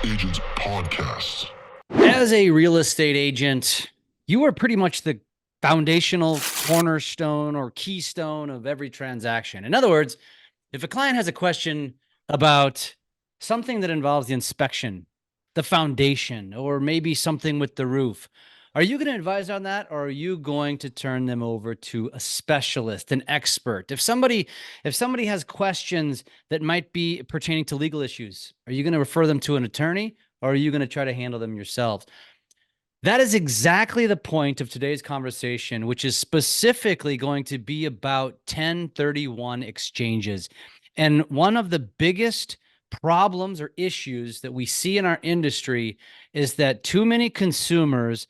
Agents Podcast. As a real estate agent, you are pretty much the foundational cornerstone or keystone of every transaction. In other words, if a client has a question about something that involves the inspection, the foundation, or maybe something with the roof, are you going to advise on that, or are you going to turn them over to a specialist, an expert? If somebody has questions that might be pertaining to legal issues, are you going to refer them to an attorney, or are you going to try to handle them yourselves? That is exactly the point of today's conversation, which is specifically going to be about 1031 exchanges. And one of the biggest problems or issues that we see in our industry is that too many consumers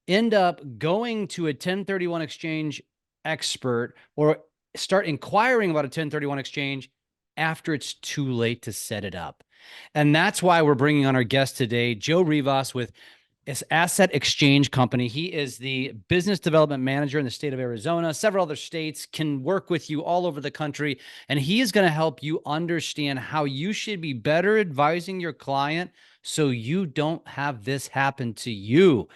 end up going to a 1031 exchange expert or start inquiring about a 1031 exchange after it's too late to set it up. And that's why we're bringing on our guest today, Joe Rivas with Asset Exchange Company. He is the business development manager in the state of Arizona. Several other states can work with you all over the country, and he is going to help you understand how you should be better advising your client so you don't have this happen to you.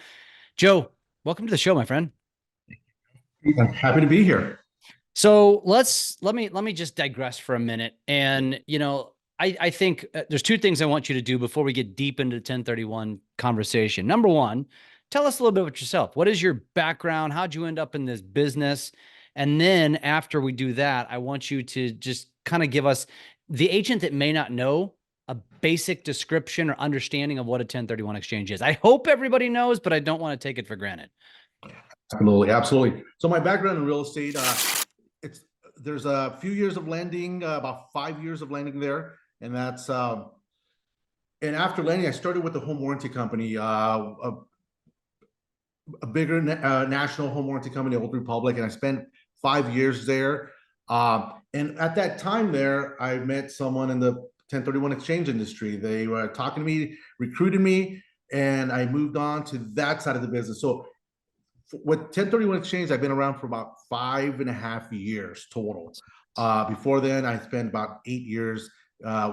Joe, welcome to the show, my friend. I'm happy to be here. So let me just digress for a minute. And I think there's two things I want you to do before we get deep into the 1031 conversation. Number one, tell us a little bit about yourself. What is your background? How'd you end up in this business? And then after we do that, I want you to just kind of give us, the agent that may not know, a basic description or understanding of what a 1031 exchange is. I hope everybody knows, but I don't want to take it for granted. Absolutely, absolutely. So my background in real estate, there's a few years of lending, about 5 years of lending there, and and after lending, I started with a home warranty company, a bigger national home warranty company, Old Republic, and I spent 5 years there. And at that time there, I met someone in the 1031 exchange industry. They were talking to me, recruited me, and I moved on to that side of the business. So with 1031 exchange, I've been around for about 5.5 years total. Before then, I spent about 8 years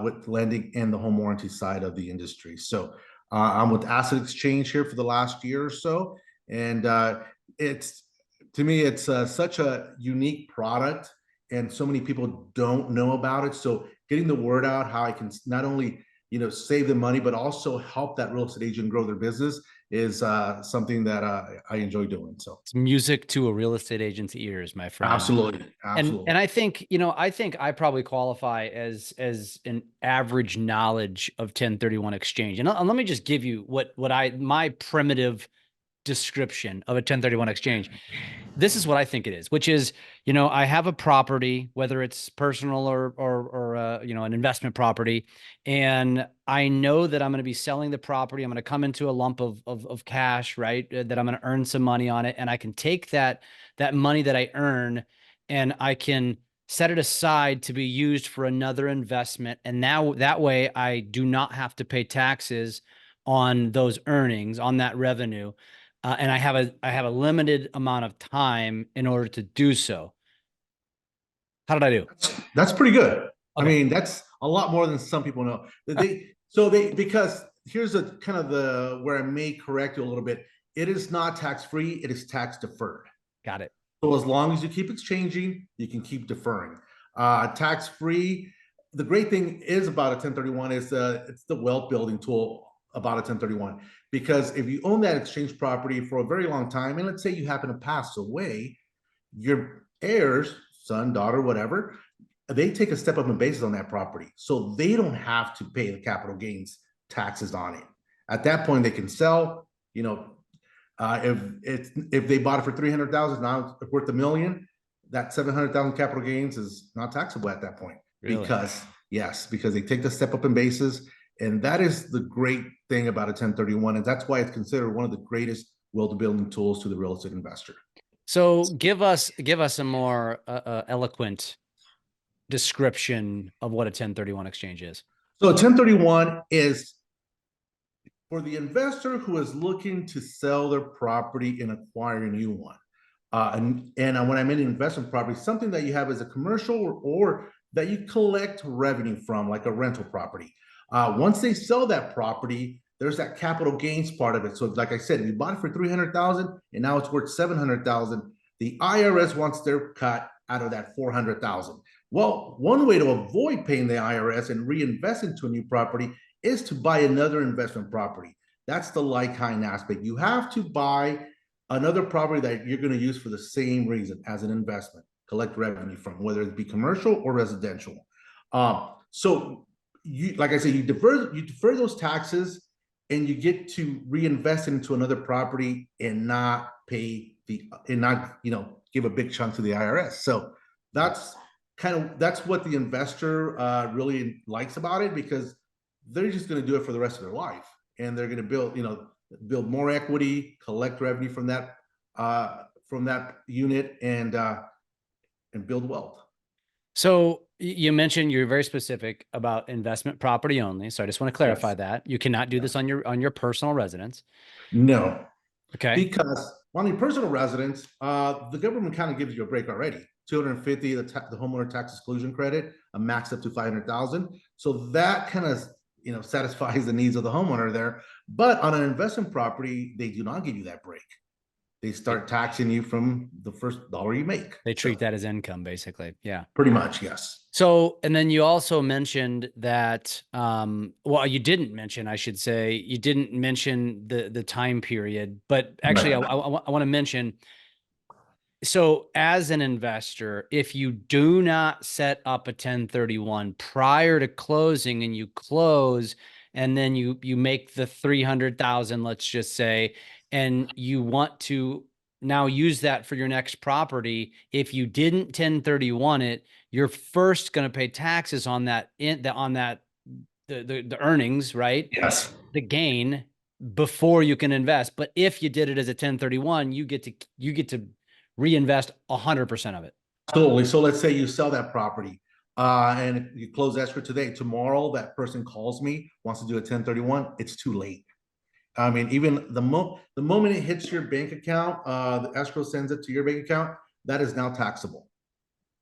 with lending and the home warranty side of the industry. So I'm with Asset Exchange here for the last year or so, and it's to me, it's such a unique product, and so many people don't know about it. So getting the word out, how I can not only save them money, but also help that real estate agent grow their business is something that I enjoy doing. So It's music to a real estate agent's ears, my friend. absolutely, And absolutely. and I think I probably qualify as an average knowledge of 1031 exchange. And let me just give you my primitive description of a 1031 exchange. This is what I think it is, which is, I have a property, whether it's personal or an investment property, and I know that I'm going to be selling the property. I'm going to come into a lump of cash, right? That I'm going to earn some money on it, and I can take that money that I earn, and I can set it aside to be used for another investment. And now that way, I do not have to pay taxes on those earnings, on that revenue. And I have a limited amount of time in order to do so. How did I do? That's pretty good. I Okay. mean, that's a lot more than some people know. Because here's a kind of the where I may correct you a little bit. It is not tax free. It is tax deferred. Got it. So as long as you keep exchanging, you can keep deferring. Tax free. The great thing is about a 1031 is it's the wealth building tool about a 1031, because if you own that exchange property for a very long time, and let's say you happen to pass away, your heirs, son, daughter, whatever, they take a step up in basis on that property, so they don't have to pay the capital gains taxes on it. At that point, they can sell. If they bought it for 300,000, now it's worth $1 million. That 700,000 capital gains is not taxable at that point. Really? Because they take the step up in basis, and that is the great thing about a 1031, and that's why it's considered one of the greatest wealth building tools to the real estate investor. So give us a more eloquent description of what a 1031 exchange is. So a 1031 is for the investor who is looking to sell their property and acquire a new one. And when I mean investment property, something that you have as a commercial or that you collect revenue from, like a rental property. Once they sell that property, there's that capital gains part of it. So like I said, you bought it for 300,000 and now it's worth 700,000. The IRS wants their cut out of that 400,000. Well, one way to avoid paying the IRS and reinvest into a new property is to buy another investment property. That's the like-kind aspect. You have to buy another property that you're going to use for the same reason as an investment, collect revenue from, whether it be commercial or residential. So you, like I said, you defer those taxes and you get to reinvest into another property and not pay give a big chunk to the IRS. So that's what the investor really likes about it, because they're just going to do it for the rest of their life, and they're going to build more equity, collect revenue from that unit, and build wealth. So you mentioned you're very specific about investment property only. So I just want to clarify that you cannot do this on your personal residence. No. Okay. Because on your personal residence, the government kind of gives you a break already. 250, the homeowner tax exclusion credit, a max up to 500,000. So that kind of satisfies the needs of the homeowner there. But on an investment property, they do not give you that break. They start taxing you from the first dollar you make. They treat that as income, basically. Yeah. Pretty much, yes. So, and then you also mentioned that, well, you didn't mention, I should say, you didn't mention the time period, but actually I want to mention, so as an investor, if you do not set up a 1031 prior to closing and you close and then you make the 300,000, let's just say, and you want to now use that for your next property, if you didn't 1031 it, you're first going to pay taxes on that, the earnings, right? Yes. The gain before you can invest. But if you did it as a 1031, you get to reinvest 100% of it. Absolutely. So let's say you sell that property and you close escrow today. Tomorrow, that person calls me, wants to do a 1031. It's too late. I mean, even the moment it hits your bank account, the escrow sends it to your bank account, that is now taxable.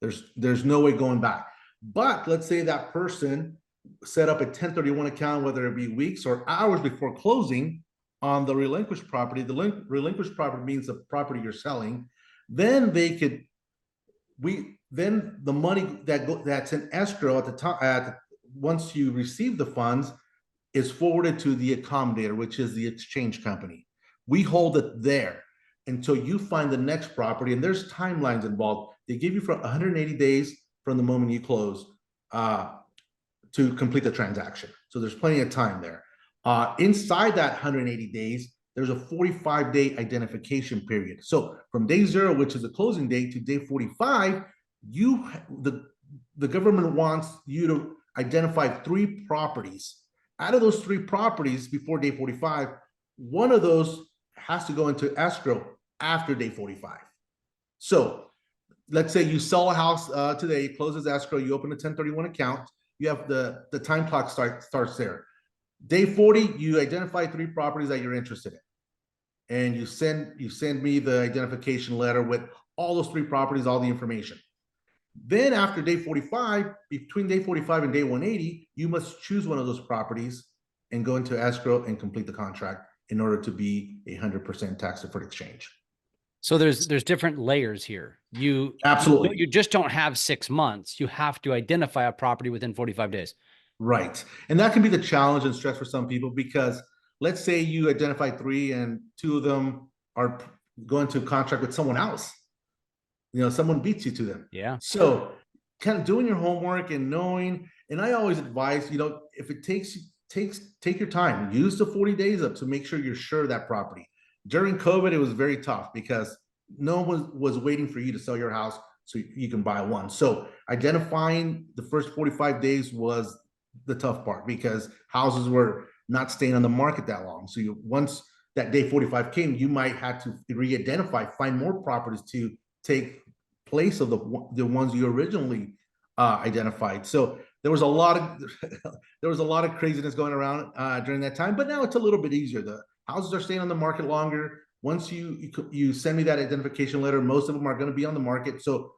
There's no way going back. But let's say that person set up a 1031 account, whether it be weeks or hours before closing on the relinquished property. The relinquished property means the property you're selling. Then the money that's in escrow at the time, once you receive the funds, is forwarded to the accommodator, which is the exchange company. We hold it there until you find the next property, and there's timelines involved. They give you for 180 days from the moment you close to complete the transaction. So there's plenty of time there. Inside that 180 days, there's a 45-day identification period. So from day 0, which is the closing date, to day 45, the government wants you to identify 3 properties. Out of those 3 properties before day 45, one of those has to go into escrow after day 45. So let's say you sell a house today, closes escrow, you open a 1031 account, you have the time clock starts there. Day 40, you identify 3 properties that you're interested in, and you send me the identification letter with all those 3 properties, all the information. Then after day 45, between day 45 and day 180, you must choose one of those properties and go into escrow and complete the contract in order to be 100% tax deferred exchange. So there's different layers here. Absolutely. You just don't have 6 months. You have to identify a property within 45 days. Right. And that can be the challenge and stress for some people, because let's say you identify 3 and 2 of them are going to contract with someone else. Someone beats you to them. Yeah. So kind of doing your homework and knowing, and I always advise, if it take your time, use the 40 days up to make sure you're sure of that property. During COVID, it was very tough because no one was waiting for you to sell your house so you can buy one. So identifying the first 45 days was the tough part, because houses were not staying on the market that long. So once that day 45 came, you might have to re-identify, find more properties to take place of the ones you originally identified. So there was a lot of craziness going around during that time, but now it's a little bit easier. The houses are staying on the market longer. Once you send me that identification letter, most of them are going to be on the market. So,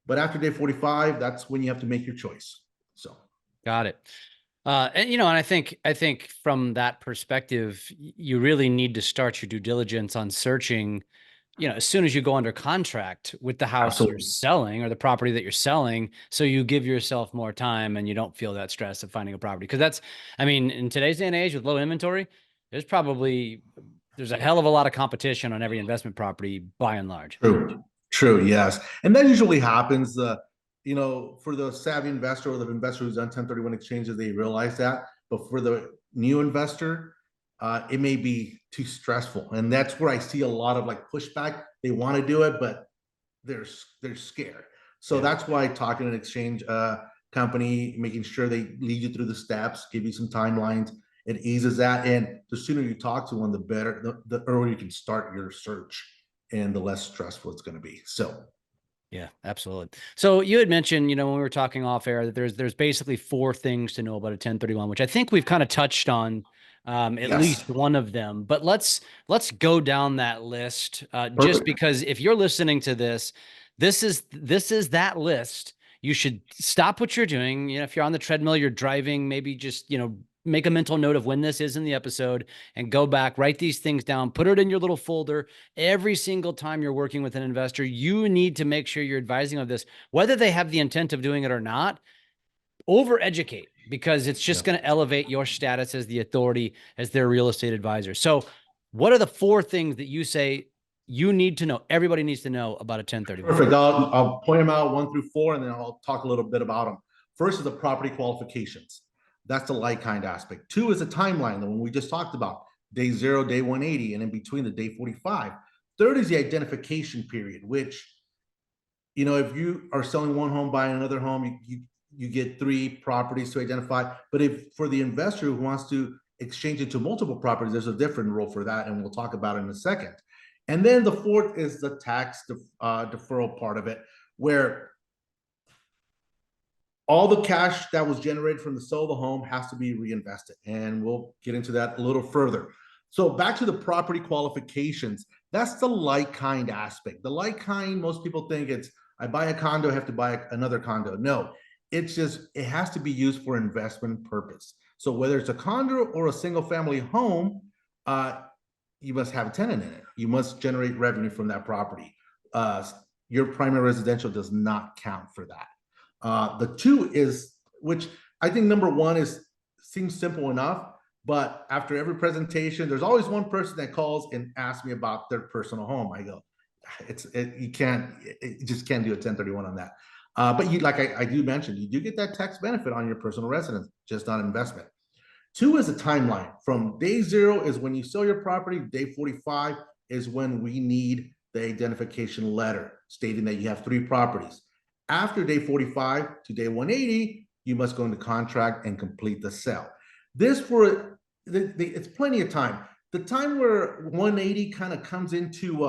but after day 45, that's when you have to make your choice. So, got it. And I think from that perspective, you really need to start your due diligence on searching, as soon as you go under contract with the house you're Absolutely. selling or the property that you're selling, so you give yourself more time and you don't feel that stress of finding a property. Because in today's day and age with low inventory, there's a hell of a lot of competition on every investment property by and large. True, true, yes. And that usually happens, for the savvy investor or the investor who's done 1031 exchanges, they realize that. But for the new investor, it may be too stressful. And that's where I see a lot of like pushback. They want to do it, but they're scared. So Yeah. that's why talking to an exchange company, making sure they lead you through the steps, give you some timelines, it eases that. And the sooner you talk to one, the better, the earlier you can start your search and the less stressful it's going to be. So Yeah, absolutely. So you had mentioned, when we were talking off air, that there's basically four things to know about a 1031, which I think we've kind of touched on at yes, least one of them. But let's go down that list, just perfect. because if you're listening to this, this is that list. You should stop what you're doing. If you're on the treadmill, you're driving, maybe just make a mental note of when this is in the episode and go back, write these things down, put it in your little folder. Every single time you're working with an investor, you need to make sure you're advising of this, whether they have the intent of doing it or not. Over-educate, because it's just going to elevate your status as the authority, as their real estate advisor. So what are the four things that you say you need to know, everybody needs to know about a 1031? Perfect. I'll point them out 1 through 4, and then I'll talk a little bit about them. First is the property qualifications. That's the like kind aspect. 2 is the timeline, the one we just talked about, day 0, day 180, and in between the day 45. Third is the identification period, which, if you are selling one home, buying another home, you get 3 properties to identify. But if for the investor who wants to exchange it to multiple properties, there's a different rule for that, and we'll talk about it in a second. And then the fourth is the tax deferral part of it, where all the cash that was generated from the sale of the home has to be reinvested. And we'll get into that a little further. So back to the property qualifications, that's the like kind aspect. The like kind, most people think it's, I buy a condo, I have to buy another condo. No, it's just, it has to be used for investment purpose. So whether it's a condo or a single family home, you must have a tenant in it. You must generate revenue from that property. Your primary residential does not count for that. The 2 is, which I think number 1 seems simple enough, but after every presentation, there's always one person that calls and asks me about their personal home. I go, you just can't do a 1031 on that. But I do mention, you do get that tax benefit on your personal residence, just not investment. 2 is a timeline. From day 0 is when you sell your property. Day 45 is when we need the identification letter stating that you have 3 properties. After day 45 to day 180, you must go into contract and complete the sale. This it's plenty of time. The time where 180 kind of comes into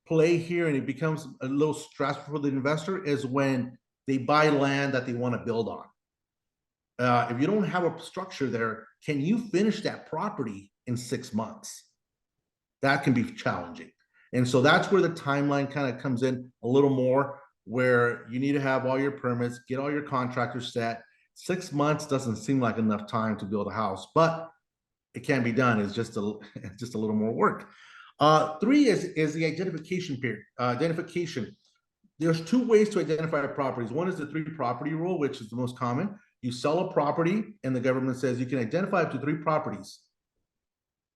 play here and it becomes a little stressful for the investor is when they buy land that they want to build on. If you don't have a structure there, can you finish that property in 6 months? That can be challenging. And so that's where the timeline kind of comes in a little more, where you need to have all your permits, get all your contractors set. 6 months doesn't seem like enough time to build a house, but it can be done. It's just a little more work. 3 is the identification period. Identification. There's 2 ways to identify properties. One is the 3 property rule, which is the most common. You sell a property and the government says you can identify up to 3 properties.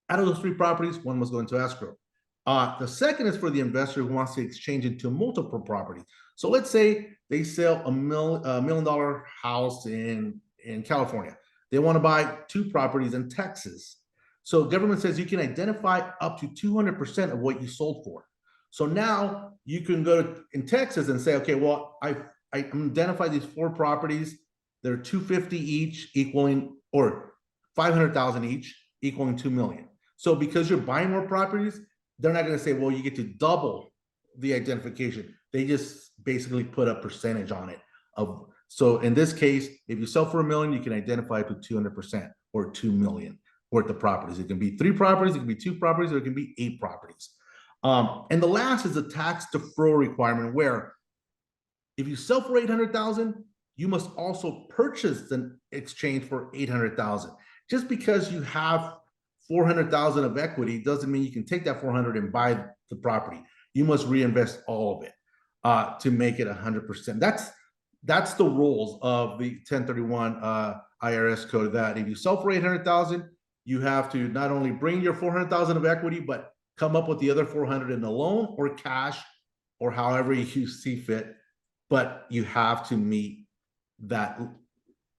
Out of those 3 properties, 1 must go into escrow. The second is for the investor who wants to exchange it to multiple properties. So let's say they sell a $1 million house in California. They want to buy 2 properties in Texas. So government says you can identify up to 200% of what you sold for. So now you can go in Texas and say, okay, well, I identified these 4 properties. They're 250 each, equaling, or 500,000 each, equaling 2 million. So because you're buying more properties, they're not going to say, well, you get to double the identification. They just basically put a percentage on it. So in this case, if you sell for $1 million, you can identify up to 200% or 2 million worth of properties. It can be 3 properties, it can be 2 properties, or it can be 8 properties. And the last is the tax deferral requirement, where if you sell for 800,000, you must also purchase the exchange for 800,000. Just because you have 400,000 of equity doesn't mean you can take that 400 and buy the property. You must reinvest all of it to make it 100%. That's the rules of the 1031 IRS code, that if you sell for 800,000, you have to not only bring your 400,000 of equity, but come up with the other 400 in a loan or cash or however you see fit. But you have to meet that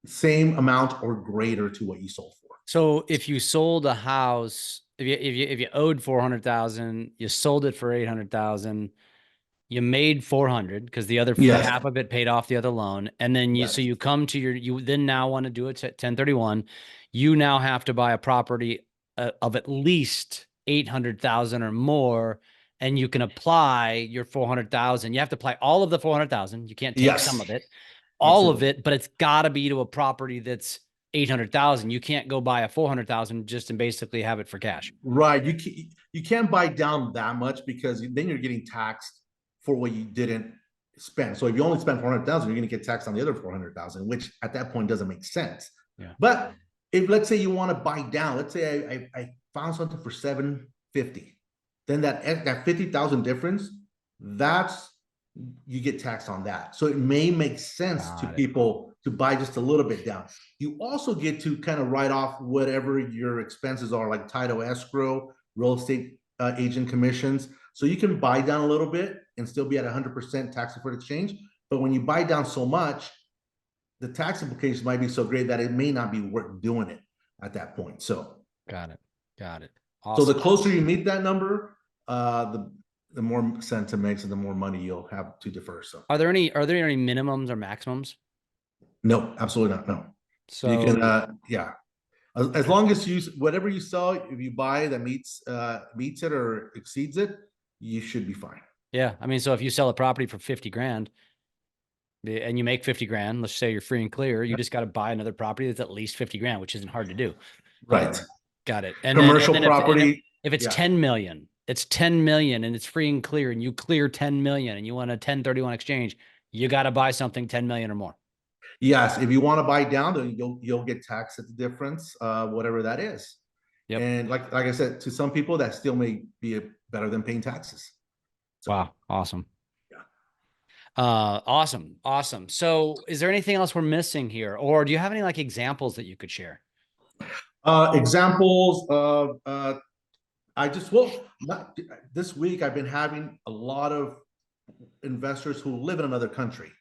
same amount or greater to what you sold for. So if you sold a house, if you owed 400,000, you sold it for 800,000, you made 400 because the other half of it paid off the other loan. And then so you come to you then now want to do it 1031. You now have to buy a property of at least 800,000 or more. And you can apply your 400,000. You have to apply all of the 400,000. You can't take some of it, all of it, but it's got to be to a property that's 800,000. You can't go buy a 400,000 just and basically have it for cash. Right. You can't buy down that much because then you're getting taxed for what you didn't spend. So if you only spend 400,000, you're going to get taxed on the other 400,000, which at that point doesn't make sense. Yeah. But if let's say you want to buy down, let's say I found something for 750, then that 50,000 difference, you get taxed on that. So it may make sense to people to buy just a little bit down. You also get to kind of write off whatever your expenses are, like title escrow, real estate agent commissions. So you can buy down a little bit and still be at 100% tax deferred exchange. But when you buy down so much, the tax implications might be so great that it may not be worth doing it at that point. So got it. Awesome. So the closer you meet that number, the more sense it makes and the more money you'll have to defer. So are there any minimums or maximums? No, absolutely not. No. So you can as long as whatever you sell, if you buy that meets it or exceeds it, you should be fine. Yeah. I mean, so if you sell a property for 50 grand and you make 50 grand, let's say you're free and clear, you just got to buy another property that's at least 50 grand, which isn't hard to do. Right. Got it. And commercial then property. If it's 10 million, it's 10 million and it's free and clear and you clear 10 million and you want a 1031 exchange, you got to buy something 10 million or more. Yes. If you want to buy down, then you'll get taxed at the difference, whatever that is. Yep. And like I said, to some people that still may be better than paying taxes. So, wow. Awesome. Yeah. Awesome. So is there anything else we're missing here? Or do you have any like examples that you could share? Examples of this week I've been having a lot of investors who live in another country.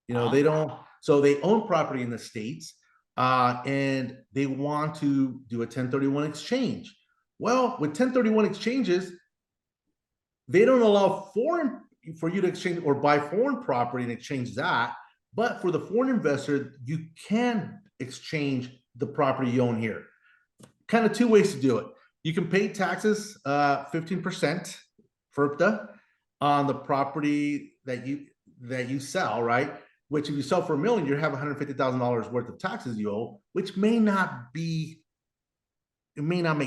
They own property in the States and they want to do a 1031 exchange. Well, with 1031 exchanges, they don't allow for you to exchange or buy foreign property and exchange that. But for the foreign investor, you can exchange the property you own here. Kind of two ways to do it. You can pay taxes, 15% FERPTA on the property that you sell, right? Which if you sell for $1 million, you have $150,000 worth of taxes you owe, which may not make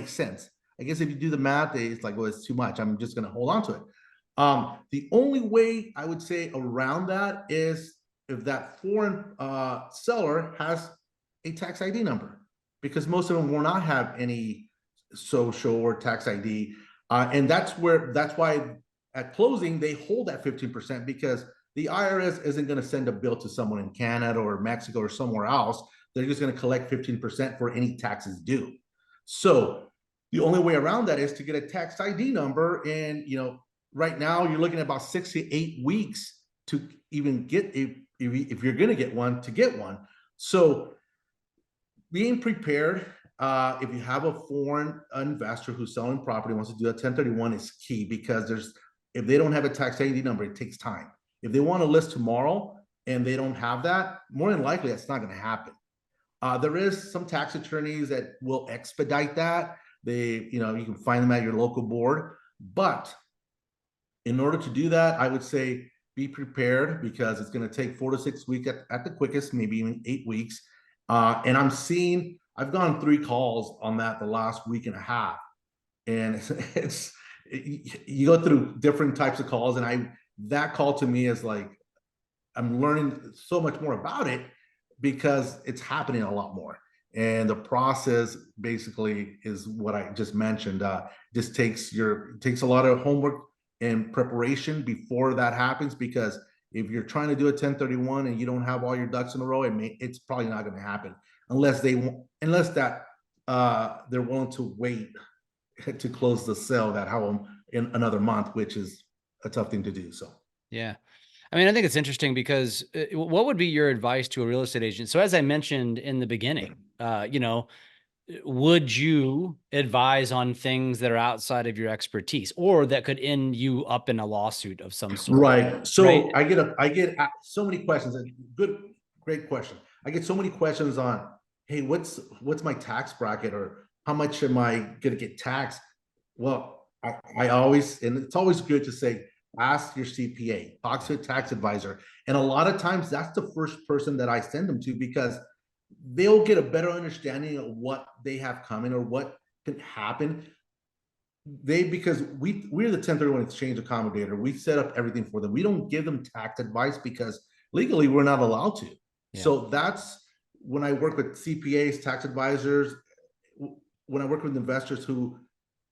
sense. I guess if you do the math, it's like, well, it's too much. I'm just going to hold on to it. The only way I would say around that is if that foreign seller has a tax ID number, because most of them will not have any social or tax ID. And that's why at closing, they hold that 15% because the IRS isn't going to send a bill to someone in Canada or Mexico or somewhere else. They're just going to collect 15% for any taxes due. So the only way around that is to get a tax ID number. And, right now you're looking at about 6 to 8 weeks to even get if you're going to get one. So being prepared, if you have a foreign investor who's selling property, wants to do a 1031 is key, because if they don't have a tax ID number, it takes time. If they want to list tomorrow and they don't have that, more than likely that's not going to happen. There is some tax attorneys that will expedite that. You can find them at your local board. But in order to do that, I would say be prepared, because it's going to take 4 to 6 weeks at the quickest, maybe even 8 weeks. And I've gone 3 calls on that the last week and a half. And you go through different types of calls. And that call to me is like, I'm learning so much more about it because it's happening a lot more. And the process basically is what I just mentioned. Just takes a lot of homework and preparation before that happens, because if you're trying to do a 1031 and you don't have all your ducks in a row, it's probably not going to happen unless that they're willing to wait to close the sale that home in another month, which is a tough thing to do. So Yeah. I mean, I think it's interesting because what would be your advice to a real estate agent? So as I mentioned in the beginning, would you advise on things that are outside of your expertise or that could end you up in a lawsuit of some sort? right. So Right. I get so many questions. Great question. I get so many questions on, hey, what's my tax bracket, or how much am I going to get taxed? Well, I always, and it's always good to say, ask your CPA, talk to a tax advisor. And a lot of times that's the first person that I send them to, because they'll get a better understanding of what they have coming or what can happen. Because we're the 1031 exchange accommodator. We set up everything for them. We don't give them tax advice because legally we're not allowed to. Yeah. So that's when I work with CPAs, tax advisors, when I work with investors who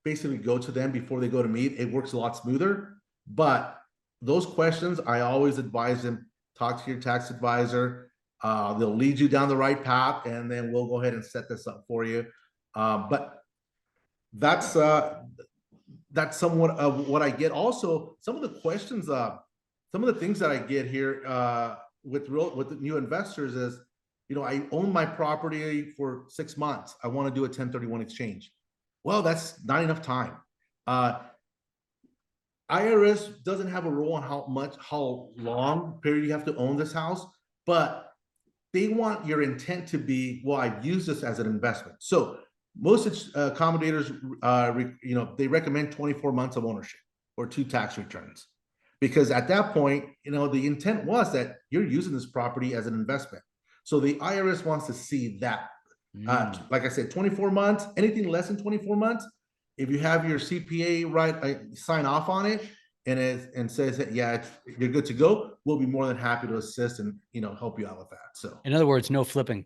basically go to them before they go to me, it works a lot smoother. But those questions, I always advise them, talk to your tax advisor. They'll lead you down the right path, and then we'll go ahead and set this up for you. But that's somewhat of what I get. Also, some of the questions, some of the things that I get here with the new investors is, I own my property for 6 months. I want to do a 1031 exchange. Well, that's not enough time. IRS doesn't have a rule on how long period you have to own this house, but they want your intent to be, well, I've used this as an investment. So most accommodators, they recommend 24 months of ownership or 2 tax returns, because at that point, the intent was that you're using this property as an investment. So the IRS wants to see that. Like I said, 24 months, anything less than 24 months, if you have your CPA sign off on it and says that, yeah, you're good to go, we'll be more than happy to assist and help you out with that. So in other words, no flipping.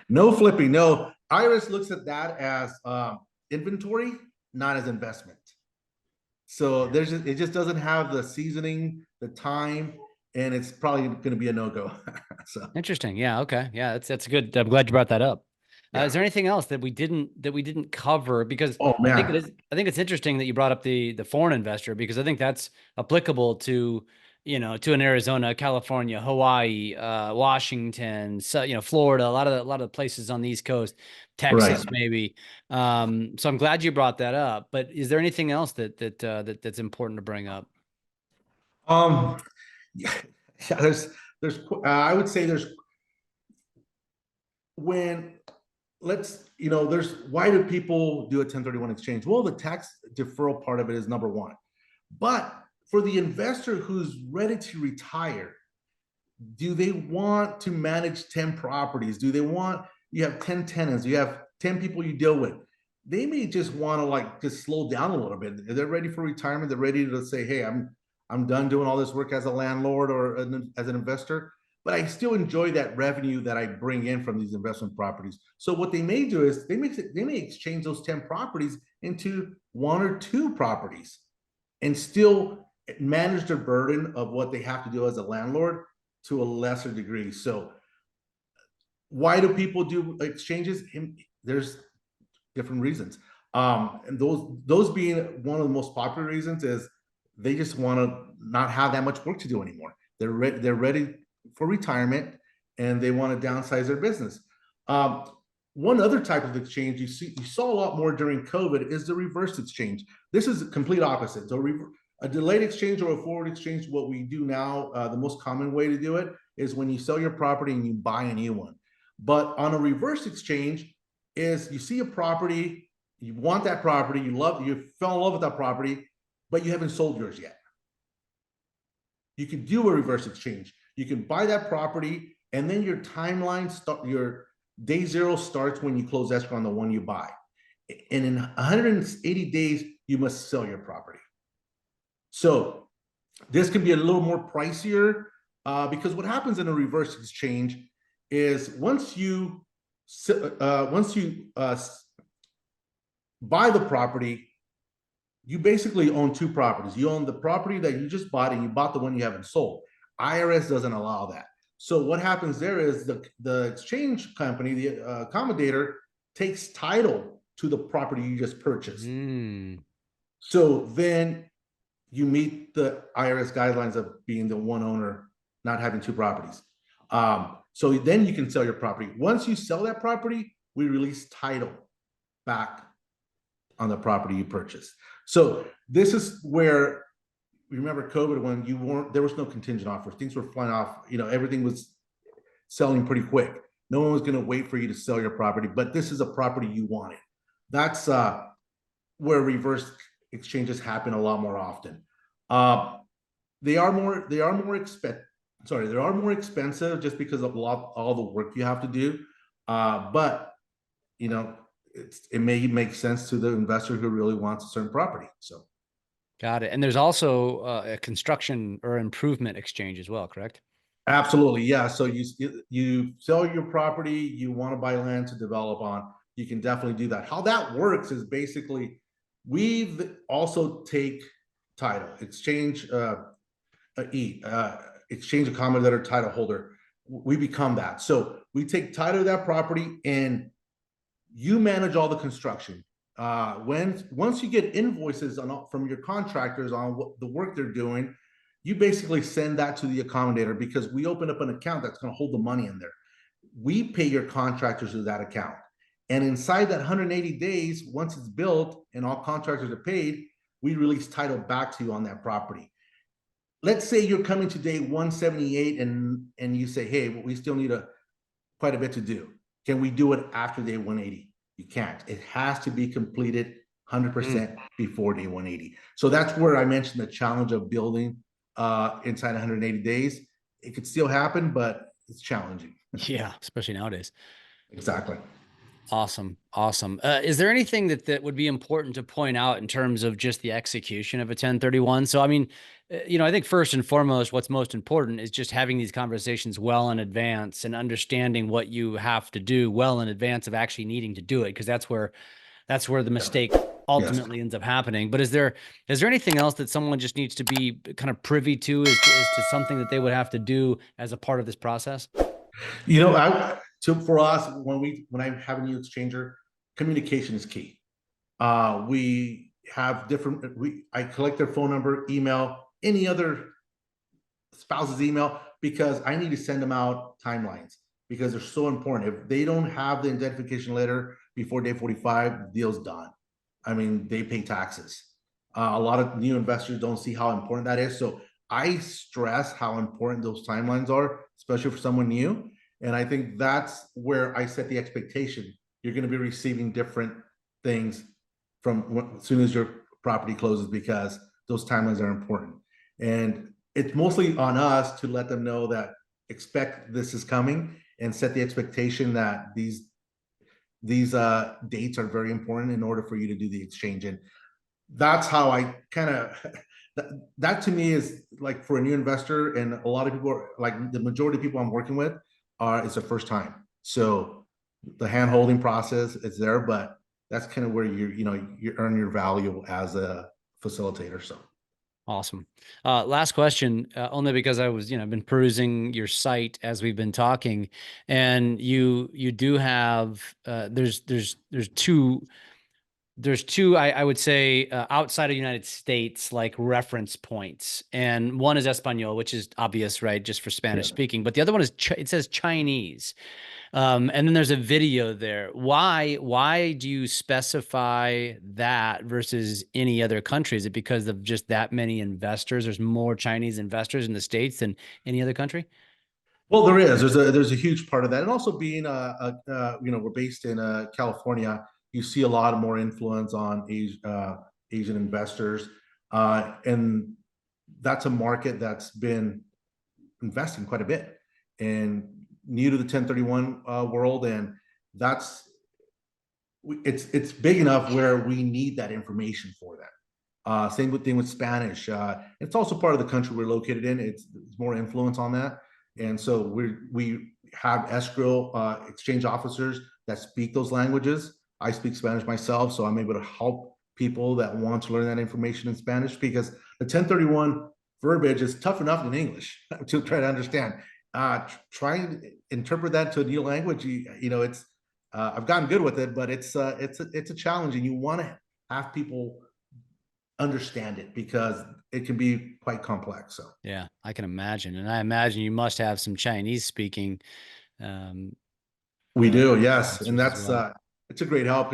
no flipping. No, IRS looks at that as inventory, not as investment. So it just doesn't have the seasoning, the time, and it's probably going to be a no-go. So Interesting. Yeah. Okay. Yeah. That's good. I'm glad you brought that up. yeah. Is there anything else that we didn't cover? Because Oh I think man, I think it's interesting that you brought up the foreign investor, because I think that's applicable to, to an Arizona, California, Hawaii, Washington, so, Florida, a lot of the places on the East Coast, Texas, right. maybe. So I'm glad you brought that up. But is there anything else that's important to bring up? Yeah, there's I would say there's when there's why do people do a 1031 exchange? Well, the tax deferral part of it is number one. But for the investor who's ready to retire, do they want to manage 10 properties? Do they want, you have 10 tenants, you have 10 people you deal with? They may just want to just slow down a little bit. They're ready for retirement. They're ready to say, hey, I'm done doing all this work as a landlord or as an investor, but I still enjoy that revenue that I bring in from these investment properties. So what they may do is they may exchange those 10 properties into 1 or 2 properties and still manage their burden of what they have to do as a landlord to a lesser degree. So why do people do exchanges? There's different reasons. And those being one of the most popular reasons is they just want to not have that much work to do anymore. They're ready for retirement and they want to downsize their business. One other type of exchange you saw a lot more during COVID is the reverse exchange. This is a complete opposite. So a delayed exchange or a forward exchange, what we do now, the most common way to do it is when you sell your property and you buy a new one. But on a reverse exchange is you see a property, you want that property, you fell in love with that property, but you haven't sold yours yet. You can do a reverse exchange. You can buy that property and then your your day zero starts when you close escrow on the one you buy. And in 180 days, you must sell your property. So this can be a little more pricier Because what happens in a reverse exchange is once you buy the property, you basically own two properties. You own the property that you just bought, and you bought the one you haven't sold. IRS doesn't allow that. So what happens there is the exchange company, the accommodator, takes title to the property you just purchased. So then you meet the IRS guidelines of being the one owner, not having two properties. So then you can sell your property. Once you sell that property, we release title back on the property you purchased. So this is where, remember COVID, when there was no contingent offers, things were flying off, everything was selling pretty quick. No one was going to wait for you to sell your property, but this is a property you wanted. That's where reverse exchanges happen a lot more often. They are more expensive just because of all the work you have to do. But it may make sense to the investor who really wants a certain property. So, got it. And there's also a construction or improvement exchange as well, correct? Absolutely, yeah. So you sell your property, you want to buy land to develop on, you can definitely do that. How that works is basically we've also take title, exchange exchange accommodator title holder. We become that. So we take title of that property, and you manage all the construction. Once you get invoices from your contractors on what the work they're doing, you basically send that to the accommodator, because we open up an account that's going to hold the money in there. We pay your contractors to that account. And inside that 180 days, once it's built and all contractors are paid, we release title back to you on that property. Let's say you're coming to day 178 and you say, hey, we still need quite a bit to do. Can we do it after day 180? You can't. It has to be completed 100% before day 180. So that's where I mentioned the challenge of building inside 180 days. It could still happen, but it's challenging. Yeah, especially nowadays. Exactly. Awesome. Is there anything that would be important to point out in terms of just the execution of a 1031? So, I mean, I think first and foremost, what's most important is just having these conversations well in advance and understanding what you have to do well in advance of actually needing to do it, because that's where the mistake ultimately ends up happening. But is there anything else that someone just needs to be kind of privy to as to something that they would have to do as a part of this process? For us, when I have a new exchanger, communication is key. We have I collect their phone number, email, any other spouse's email, because I need to send them out timelines, because they're so important. If they don't have the identification letter before day 45, the deal's done. I mean, they pay taxes. A lot of new investors don't see how important that is. So I stress how important those timelines are, especially for someone new. And I think that's where I set the expectation. You're going to be receiving different things from as soon as your property closes, because those timelines are important. And it's mostly on us to let them know that expect this is coming, and set the expectation that these dates are very important in order for you to do the exchange. And that's how I kind of that to me is like, for a new investor, and a lot of people are like, the majority of people I'm working with it's their first time. So the hand holding process is there, but that's kind of where you earn your value as a facilitator. So awesome. Last question, only because I was, I've been perusing your site as we've been talking, and you do have there's two. I would say, outside of the United States, like reference points. And one is Espanol, which is obvious, right? Just for Spanish speaking. But the other one is, it says Chinese. And then there's a video there. Why do you specify that versus any other country? Is it because of just that many investors? There's more Chinese investors in the States than any other country? Well, there's a huge part of that. And also being we're based in California, you see a lot more influence on Asian investors, and that's a market that's been investing quite a bit and new to the 1031 world. And it's big enough where we need that information for that. Same thing with Spanish. It's also part of the country we're located in. It's more influence on that. And so we have escrow exchange officers that speak those languages. I speak Spanish myself, so I'm able to help people that want to learn that information in Spanish, because the 1031 verbiage is tough enough in English to try to understand. Try and interpret that to a new language. It's I've gotten good with it, but it's a challenge, and you want to have people understand it because it can be quite complex. So Yeah, I can imagine. And I imagine you must have some Chinese speaking. We do, yes, answers and as that's well. it's a great help.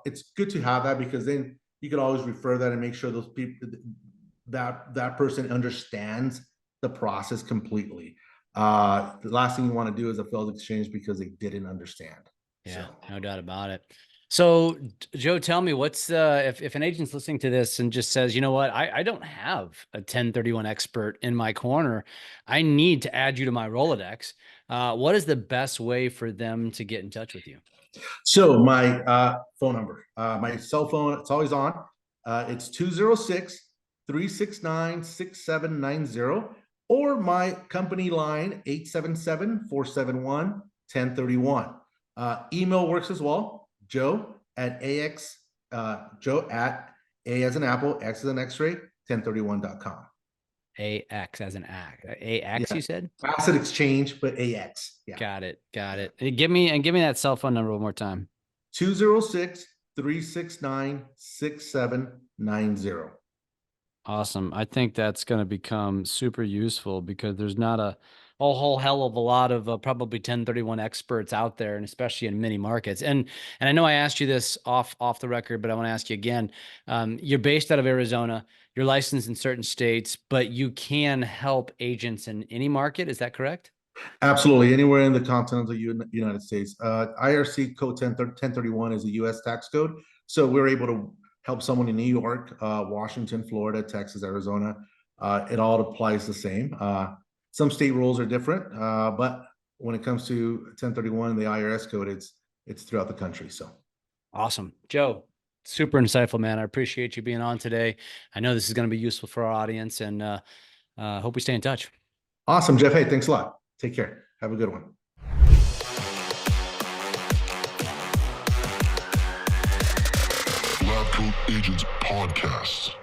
It's good to have that, because then you can always refer that and make sure those people, that person understands the process completely. The last thing you want to do is a failed exchange because they didn't understand. Yeah, So. no doubt about it. So Joe, tell me, what's if an agent's listening to this and just says, you know what, I don't have a 1031 expert in my corner, I need to add you to my Rolodex. What is the best way for them to get in touch with you? So my phone number, my cell phone, it's always on. It's 206-369-6790, or my company line, 877-471-1031. Email works as well. Joe at A as an apple, X as an X-ray, 1031.com. AX as an AX. AX, Yeah. you said? Asset exchange, but AX. Yeah. Got it. Got it. And give me that cell phone number one more time. 206-369-6790. Awesome. I think that's going to become super useful, because there's not a whole hell of a lot of probably 1031 experts out there, and especially in many markets. And I know I asked you this off the record, but I want to ask you again. You're based out of Arizona. You're licensed in certain states, but you can help agents in any market. Is that correct? Absolutely. Anywhere in the continental United States. IRC code 1031 is a US tax code. So we're able to help someone in New York, Washington, Florida, Texas, Arizona. It all applies the same. Some state rules are different, but when it comes to 1031 and the IRS code, it's throughout the country. So Awesome. Joe, super insightful, man. I appreciate you being on today. I know this is going to be useful for our audience, and hope we stay in touch. awesome, Jeff. Hey, thanks a lot. Take care. Have a good one. Lab Coat Agents Podcast.